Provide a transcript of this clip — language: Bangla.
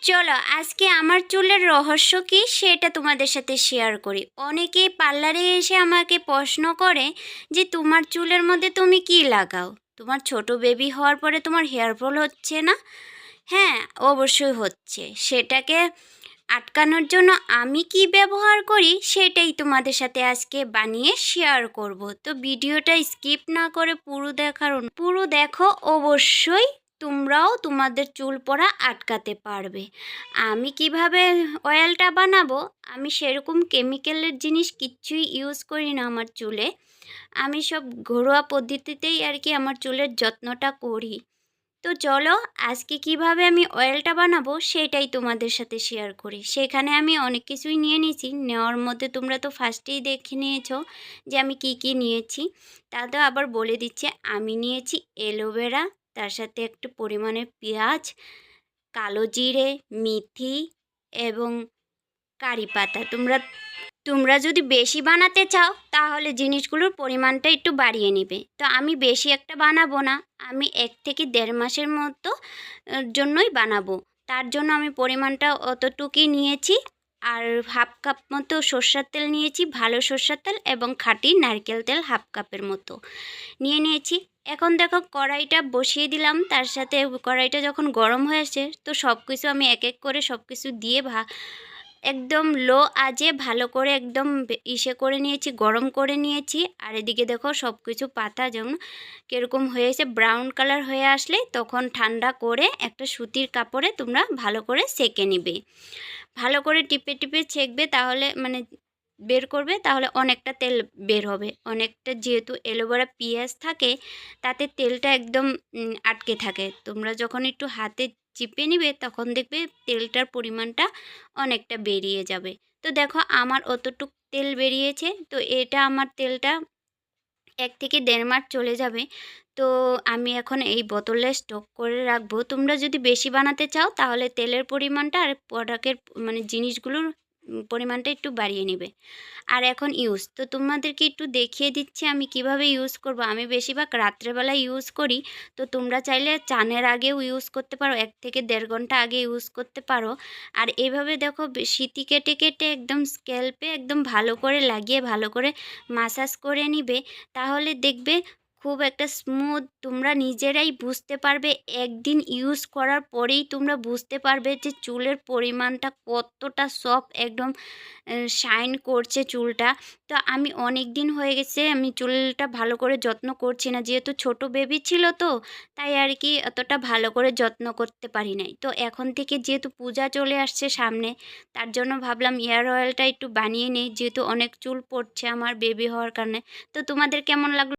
চলো আজকে আমার চুলের রহস্য কি সেটা তোমাদের সাথে শেয়ার করি। অনেকেই পার্লারে এসে আমাকে প্রশ্ন করে যে তোমার চুলের মধ্যে তুমি কি লাগাও, তোমার ছোট বেবি হওয়ার পরে তোমার হেয়ার ফল হচ্ছে না? হ্যাঁ, অবশ্যই হচ্ছে। সেটাকে আটকানোর জন্য আমি কি ব্যবহার করি সেটাই তোমাদের সাথে আজকে বানিয়ে শেয়ার করব। তো ভিডিওটা স্কিপ না করে পুরো দেখো, অবশ্যই তোমরাও তোমাদের চুল পড়া আটকাতে পারবে। আমি কিভাবে অয়েলটা বানাবো, আমি সেরকম কেমিক্যালের জিনিস কিচ্ছুই ইউজ করি না আমার চুলে। আমি সব ঘরোয়া পদ্ধতিতেই আর কি আমার চুলের যত্নটা করি। তো চলো আজকে কিভাবে আমি অয়েলটা বানাবো সেটাই তোমাদের সাথে শেয়ার করি। সেখানে আমি অনেক কিছুই নিয়ে নিয়েছি। নেওয়ার মধ্যে তোমরা তো ফার্স্টেই দেখে নিয়েছো যে আমি কি কি নিয়েছি। তাতেও আবার বলে দিচ্ছে, আমি নিয়েছি অ্যালোভেরা, তার সাথে একটু পরিমাণে পেঁয়াজ, কালো জিরে, মেথি এবং কারি পাতা। তোমরা তোমরা যদি বেশি বানাতে চাও তাহলে জিনিসগুলোর পরিমাণটা একটু বাড়িয়ে নেবে। তো আমি বেশি একটা বানাবো না, আমি 1 থেকে 1.5 মাসের মতো জন্যই বানাবো। তার জন্য আমি পরিমাণটা অতটুকুই নিয়েছি। আর হাফ কাপ মতো সর্ষের তেল নিয়েছি, ভালো সর্ষের তেল, এবং খাঁটি নারকেল তেল হাফ কাপের মতো নিয়েছি। এখন দেখো কড়াইটা বসিয়ে দিলাম, তার সাথে কড়াইটা যখন গরম হয়েছে তো সব কিছু আমি এক এক করে সব কিছু দিয়ে একদম লো আঁচে ভালো করে একদম ইসে করে নিয়েছি, গরম করে নিয়েছি। আর এদিকে দেখো সব কিছু পাতা যেমন কীরকম হয়েছে, ব্রাউন কালার হয়ে আসলে তখন ঠান্ডা করে একটা সুতির কাপড়ে তোমরা ভালো করে সেঁকে নিবে। ভালো করে টিপে টিপে সেঁকবে, তাহলে মানে বের করবে, তাহলে অনেকটা তেল বের হবে। অনেকটা, যেহেতু অ্যালোভেরা পেঁয়াজ থাকে তাতে তেলটা একদম আটকে থাকে। তোমরা যখন একটু হাতে চিপে নিবে তখন দেখবে তেলটার পরিমাণটা অনেকটা বেরিয়ে যাবে। তো দেখো আমার অতটুক তেল বেরিয়েছে। তো এটা আমার তেলটা 1 থেকে 1.5 মাস চলে যাবে। তো আমি এখন এই বোতলে স্টক করে রাখবো। তোমরা যদি বেশি বানাতে চাও তাহলে তেলের পরিমাণটা আর প্রোডাক্টের মানে জিনিসগুলোর পরিমাণটা একটু বাড়িয়ে নেবে। আর এখন তো তোমাদেরকে একটু দেখিয়ে দিচ্ছি আমি কিভাবে ইউজ করব। আমি বেশিরভাগ রাত্রেবেলা ইউজ করি। তো তোমরা চাইলে চানের আগেও ইউজ করতে পারো, 1 থেকে 1.5 ঘন্টা আগে ইউজ করতে পারো। আর এভাবে দেখো সিটি কেটে কেটে একদম স্ক্যাল্পে একদম ভালো করে লাগিয়ে ভালো করে মাসাজ করে নিবে। তাহলে দেখবে খুব একটা স্মুথ, তোমরা নিজেরাই বুঝতে পারবে। একদিন ইউজ করার পরেই তোমরা বুঝতে পারবে যে চুলের পরিমাণটা কতটা সফট, একদম শাইন করছে চুলটা। তো আমি অনেক দিন হয়ে গেছে আমি চুলটা ভালো করে যত্ন করছি না, যেহেতু ছোট বেবি ছিল তো তাই আর কি অতটা ভালো করে যত্ন করতে পারি নাই। তো এখন থেকে যেহেতু পূজা চলে আসছে সামনে, তার জন্য ভাবলাম হেয়ার অয়েলটা একটু বানিয়ে নিই, যেহেতু অনেক চুল পড়ছে আমার বেবি হওয়ার কারণে। তো তোমাদের কেমন লাগলো?